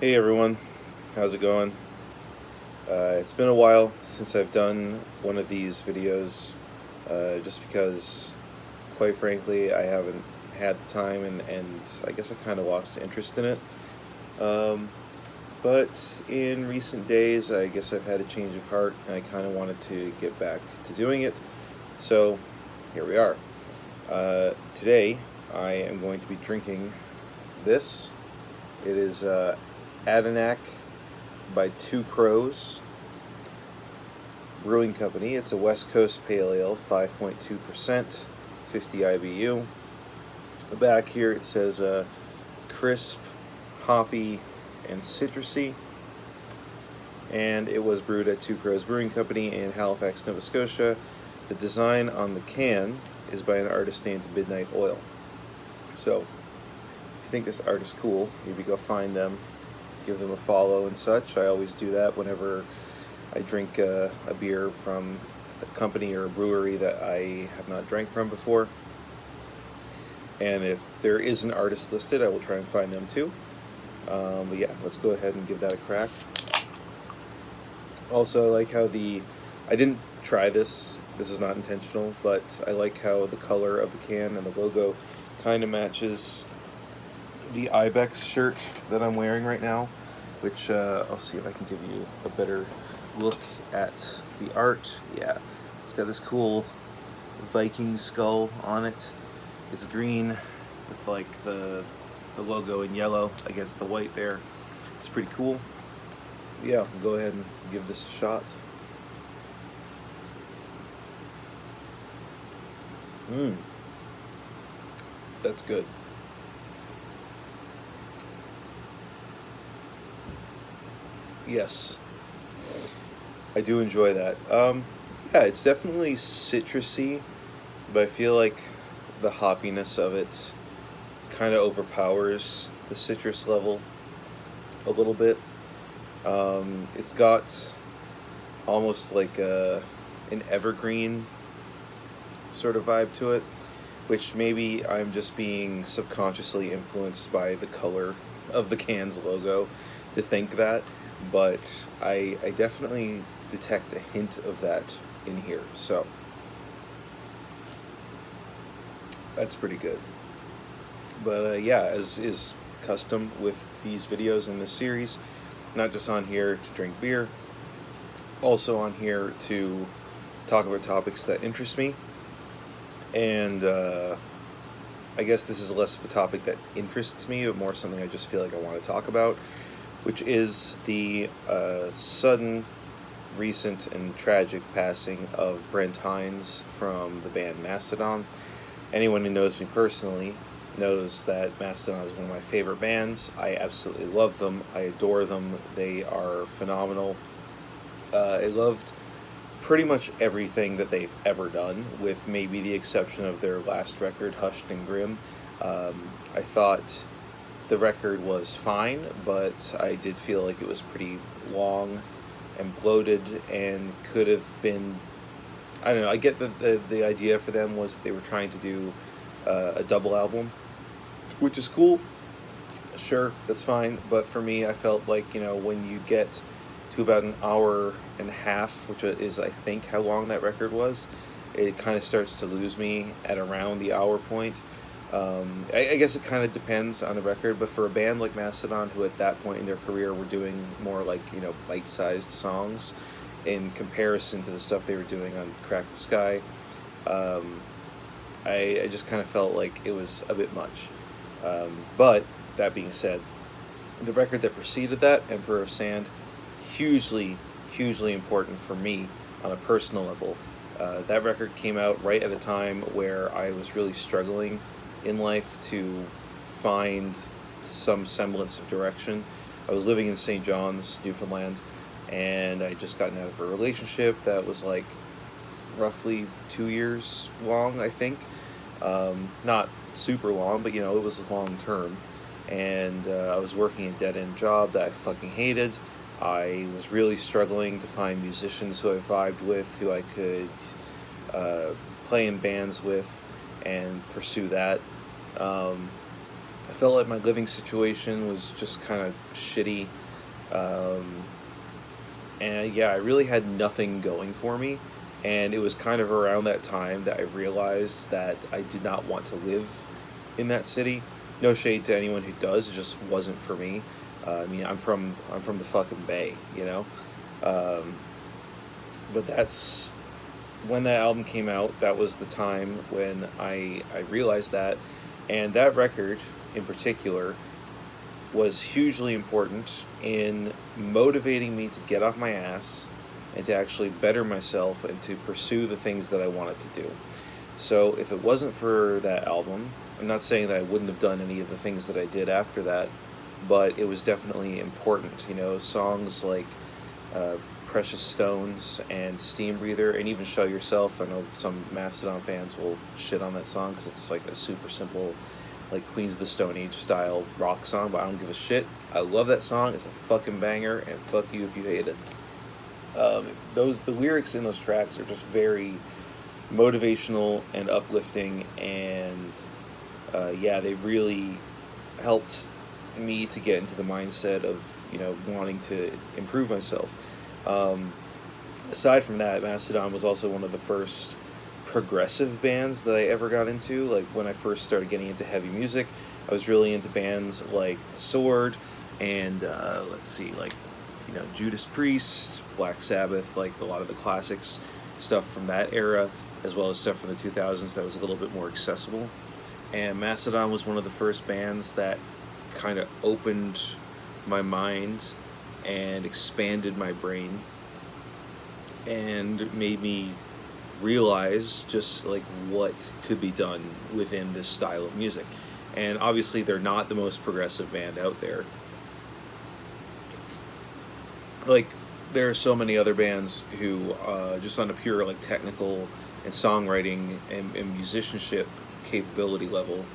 Hey everyone, how's it going? It's been a while since I've done one of these videos, just because, quite frankly, I haven't had the time and I guess I kind of lost interest in it. Um, but in recent days, I guess I've had a change of heart and I kind of wanted to get back to doing it. So here we are. Today, I am going to be drinking this. It is Adanac by Two Crows Brewing Company. It's a West Coast Pale Ale, 5.2%, 50 IBU. The back here it says crisp, hoppy, and citrusy. And it was brewed at Two Crows Brewing Company in Halifax, Nova Scotia. The design on the can is by an artist named Midnight Oil. So, if you think this art is cool, maybe go find them, give them a follow and such. I always do that whenever I drink a beer from a company or a brewery that I have not drank from before. And if there is an artist listed, I will try and find them too. But yeah, let's go ahead and give that a crack. Also, I like how I didn't try this is not intentional, but I like how the color of the can and the logo kind of matches the Ibex shirt that I'm wearing right now, which I'll see if I can give you a better look at the art. Yeah, it's got this cool Viking skull on it. It's green with the logo in yellow against the white there. It's pretty cool. Yeah, I'll go ahead and give this a shot. That's good. Yes, I do enjoy that. Yeah, it's definitely citrusy, but I feel like the hoppiness of it kind of overpowers the citrus level a little bit. It's got almost like an evergreen sort of vibe to it, which maybe I'm just being subconsciously influenced by the color of the can's logo to think that, but I definitely detect a hint of that in here, so that's pretty good. But yeah, as is custom with these videos in this series, not just on here to drink beer, also on here to talk about topics that interest me. And I guess this is less of a topic that interests me, but more something I just feel like I want to talk about, which is the sudden, recent, and tragic passing of Brent Hinds from the band Mastodon. Anyone who knows me personally knows that Mastodon is one of my favorite bands. I absolutely love them. I adore them. They are phenomenal. I loved pretty much everything that they've ever done, with maybe the exception of their last record, Hushed and Grim. I thought the record was fine, but I did feel like it was pretty long and bloated and could have been, I don't know, I get that the idea for them was that they were trying to do a double album, which is cool. Sure, that's fine, but for me, I felt like, when you get to about an hour and a half, which is, I think, how long that record was, it kind of starts to lose me at around the hour point. I guess it kind of depends on the record, but for a band like Mastodon, who at that point in their career were doing more bite-sized songs in comparison to the stuff they were doing on Crack the Sky, I just kind of felt like it was a bit much. But that being said, the record that preceded that, Emperor of Sand, hugely, hugely important for me on a personal level. That record came out right at a time where I was really struggling in life to find some semblance of direction. I was living in St. John's, Newfoundland, and I had just gotten out of a relationship that was roughly 2 years long, I think. Not super long, but it was long term. And I was working a dead-end job that I fucking hated. I was really struggling to find musicians who I vibed with, who I could play in bands with and pursue that. I felt like my living situation was just kind of shitty. Um, and yeah, I really had nothing going for me. And it was kind of around that time that I realized that I did not want to live in that city. No shade to anyone who does; it just wasn't for me. I mean, I'm from the fucking Bay, you know. Um, but that's when that album came out. That was the time when I realized that, and that record in particular was hugely important in motivating me to get off my ass and to actually better myself and to pursue the things that I wanted to do. So if it wasn't for that album, I'm not saying that I wouldn't have done any of the things that I did after that, but it was definitely important. You know, songs like uh, Precious Stones and Steam Breather, and even Show Yourself. I know some Mastodon fans will shit on that song because it's like a super simple, like Queens of the Stone Age style rock song, but I don't give a shit. I love that song. It's a fucking banger, and fuck you if you hate it. The lyrics in those tracks are just very motivational and uplifting, and yeah, they really helped me to get into the mindset of wanting to improve myself. Um, Aside from that, Mastodon was also one of the first progressive bands that I ever got into. Like when I first started getting into heavy music, I was really into bands like The Sword and let's see, like Judas Priest, Black Sabbath, like a lot of the classics, stuff from that era, as well as stuff from the 2000s that was a little bit more accessible. And Mastodon was one of the first bands that kind of opened my mind and expanded my brain and made me realize just like what could be done within this style of music. And obviously they're not the most progressive band out there. Like there are so many other bands who just on a pure like technical and songwriting and musicianship capability level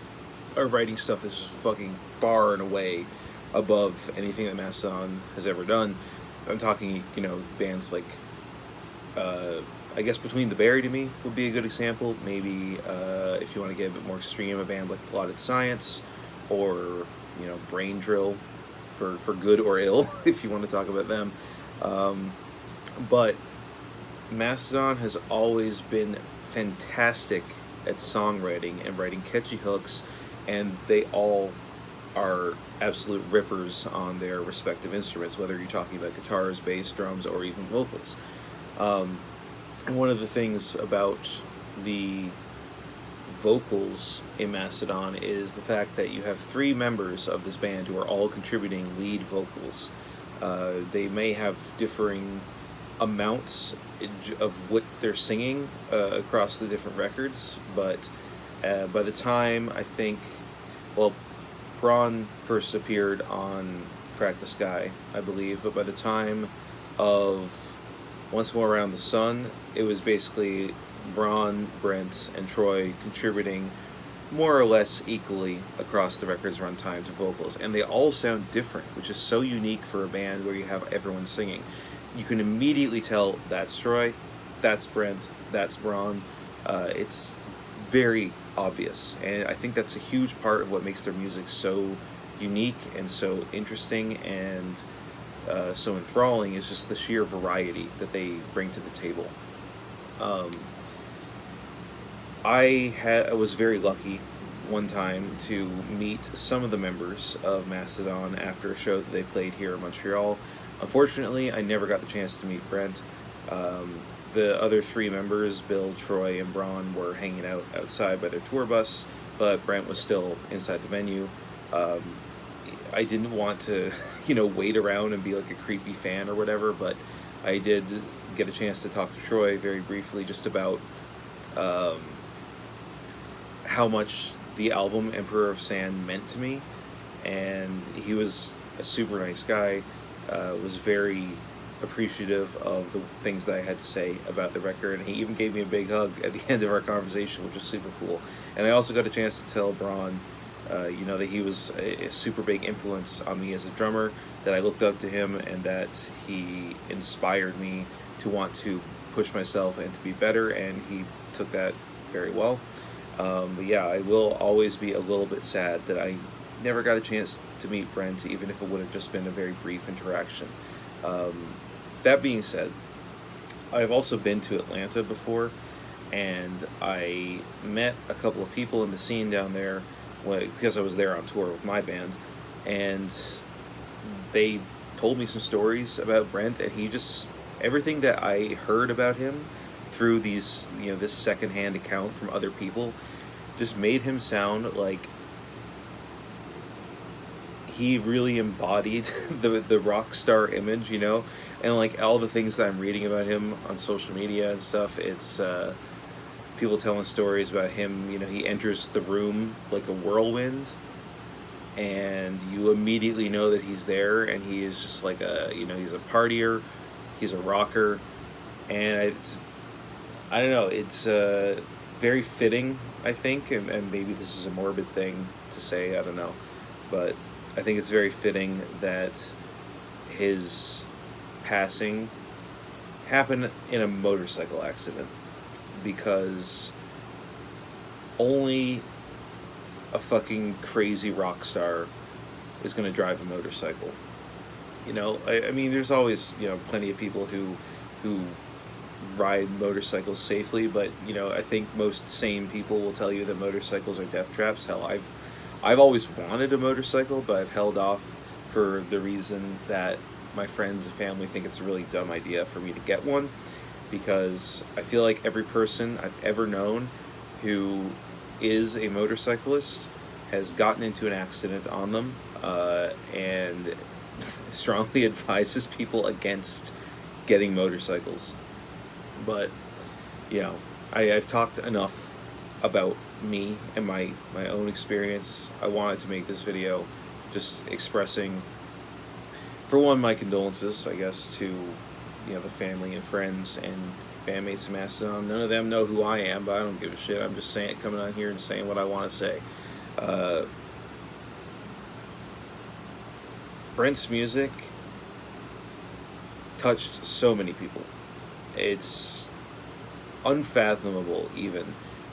are writing stuff that's just fucking far and away above anything that Mastodon has ever done. I'm talking, bands like, I guess Between the Buried to me would be a good example. Maybe if you want to get a bit more extreme, a band like Plotted Science, or Brain Drill, for good or ill, if you want to talk about them. But Mastodon has always been fantastic at songwriting and writing catchy hooks, and they all are absolute rippers on their respective instruments, whether you're talking about guitars, bass, drums, or even vocals. And one of the things about the vocals in Mastodon is the fact that you have three members of this band who are all contributing lead vocals. They may have differing amounts of what they're singing across the different records, but by the time I think, well, Braun first appeared on Crack the Sky, I believe, but by the time of Once More Around the Sun, it was basically Braun, Brent, and Troy contributing more or less equally across the record's runtime to vocals, and they all sound different, which is so unique for a band where you have everyone singing. You can immediately tell that's Troy, that's Brent, that's Braun. It's very obvious, and I think that's a huge part of what makes their music so unique and so interesting and so enthralling, is just the sheer variety that they bring to the table. Um, I was very lucky one time to meet some of the members of Mastodon after a show that they played here in Montreal. Unfortunately, I never got the chance to meet Brent. The other three members, Bill, Troy, and Braun, were hanging out outside by their tour bus, but Brent was still inside the venue. Um, I didn't want to, wait around and be like a creepy fan or whatever, but I did get a chance to talk to Troy very briefly just about um, how much the album Emperor of Sand meant to me, and he was a super nice guy, was very appreciative of the things that I had to say about the record, and he even gave me a big hug at the end of our conversation, which was super cool. And I also got a chance to tell Braun, that he was a super big influence on me as a drummer, that I looked up to him, and that he inspired me to want to push myself and to be better, and he took that very well. But yeah, I will always be a little bit sad that I never got a chance to meet Brent, even if it would have just been a very brief interaction. Um, that being said, I've also been to Atlanta before, and I met a couple of people in the scene down there because I was there on tour with my band, and they told me some stories about Brent, and he just everything that I heard about him through these this secondhand account from other people just made him sound like he really embodied the rock star image, and like all the things that I'm reading about him on social media and stuff. It's people telling stories about him. He enters the room like a whirlwind, and you immediately know that he's there, and he is just like he's a partier, he's a rocker, and I don't know, it's very fitting, I think, and maybe this is a morbid thing to say, I don't know, but I think it's very fitting that his passing happened in a motorcycle accident, because only a fucking crazy rock star is going to drive a motorcycle. I mean, there's always plenty of people who ride motorcycles safely, but I think most sane people will tell you that motorcycles are death traps. Hell, I've always wanted a motorcycle, but I've held off for the reason that my friends and family think it's a really dumb idea for me to get one, because I feel like every person I've ever known who is a motorcyclist has gotten into an accident on them, and strongly advises people against getting motorcycles. But I've talked enough about me and my own experience. I wanted to make this video just expressing, for one, my condolences, I guess, to the family and friends and bandmates of Mastodon. None of them know who I am, but I don't give a shit. I'm just coming on here and saying what I want to say. Brent's music touched so many people. It's unfathomable, even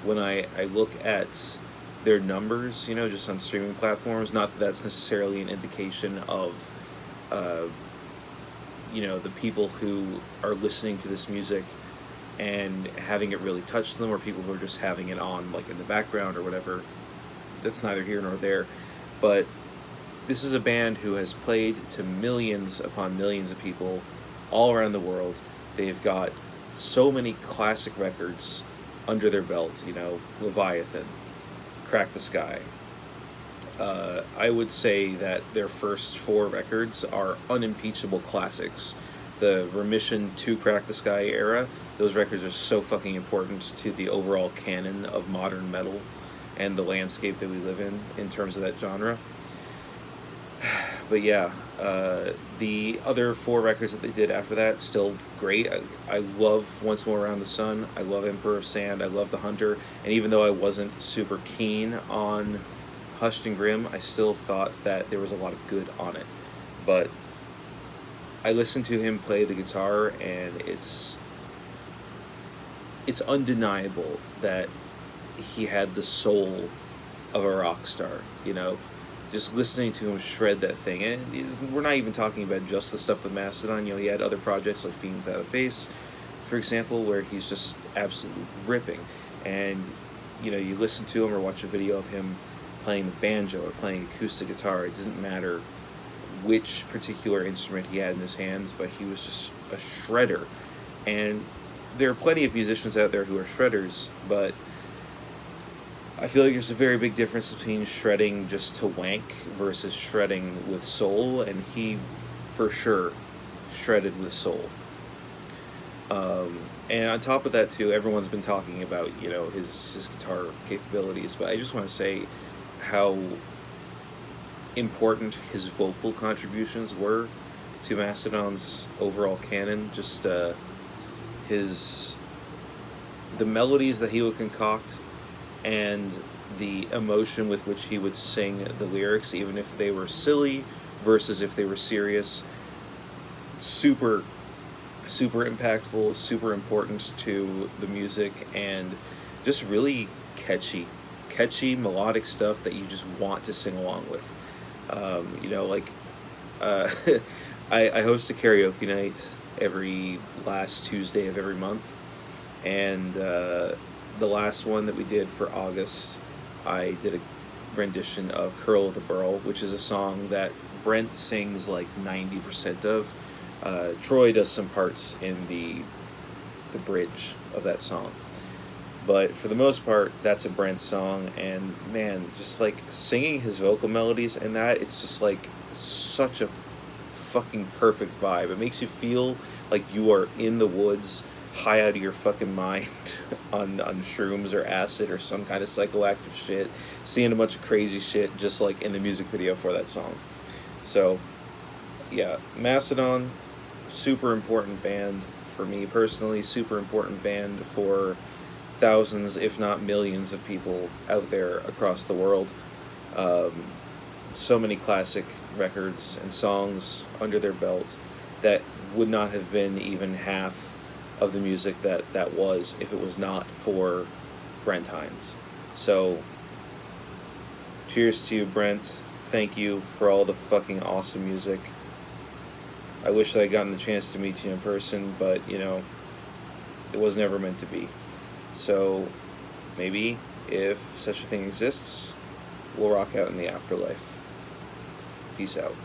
when I look at their numbers, just on streaming platforms. Not that that's necessarily an indication of the people who are listening to this music and having it really touch them, or people who are just having it on like in the background or whatever. That's neither here nor there. But this is a band who has played to millions upon millions of people all around the world. They've got so many classic records under their belt, Leviathan, Crack the Sky. I would say that their first 4 records are unimpeachable classics. The Remission to Crack the Sky era, those records are so fucking important to the overall canon of modern metal and the landscape that we live in terms of that genre. But yeah, the other 4 records that they did after that, still great. I love Once More Around the Sun, I love Emperor of Sand, I love The Hunter, and even though I wasn't super keen on Hushed and Grim, I still thought that there was a lot of good on it. But I listened to him play the guitar, and it's undeniable that he had the soul of a rock star, just listening to him shred that thing. And we're not even talking about just the stuff with Mastodon. He had other projects like Fiend Without a Face, for example, where he's just absolutely ripping. And you listen to him or watch a video of him playing the banjo or playing acoustic guitar. It didn't matter which particular instrument he had in his hands, but he was just a shredder. And there are plenty of musicians out there who are shredders, but I feel like there's a very big difference between shredding just to wank versus shredding with soul, and he, for sure, shredded with soul. And on top of that, too, everyone's been talking about, his guitar capabilities, but I just want to say how important his vocal contributions were to Mastodon's overall canon. Just the melodies that he would concoct, and the emotion with which he would sing the lyrics, even if they were silly versus if they were serious. Super impactful, super important to the music, and just really catchy catchy melodic stuff that you just want to sing along with. You know, like uh, I host a karaoke night every last Tuesday of every month, and the last one that we did for August, I did a rendition of "Curl of the Burl," which is a song that Brent sings like 90% of. Troy does some parts in the bridge of that song. But for the most part, that's a Brent song, and man, just like singing his vocal melodies in that, it's just like such a fucking perfect vibe. It makes you feel like you are in the woods, high out of your fucking mind on shrooms or acid or some kind of psychoactive shit, seeing a bunch of crazy shit just like in the music video for that song. So, yeah, Mastodon, super important band for me personally, super important band for thousands, if not millions, of people out there across the world. Um, so many classic records and songs under their belt that would not have been even half of the music that was if it was not for Brent Hinds. So, cheers to you, Brent. Thank you for all the fucking awesome music. I wish I'd gotten the chance to meet you in person, but, you know, it was never meant to be. So, maybe, if such a thing exists, we'll rock out in the afterlife. Peace out.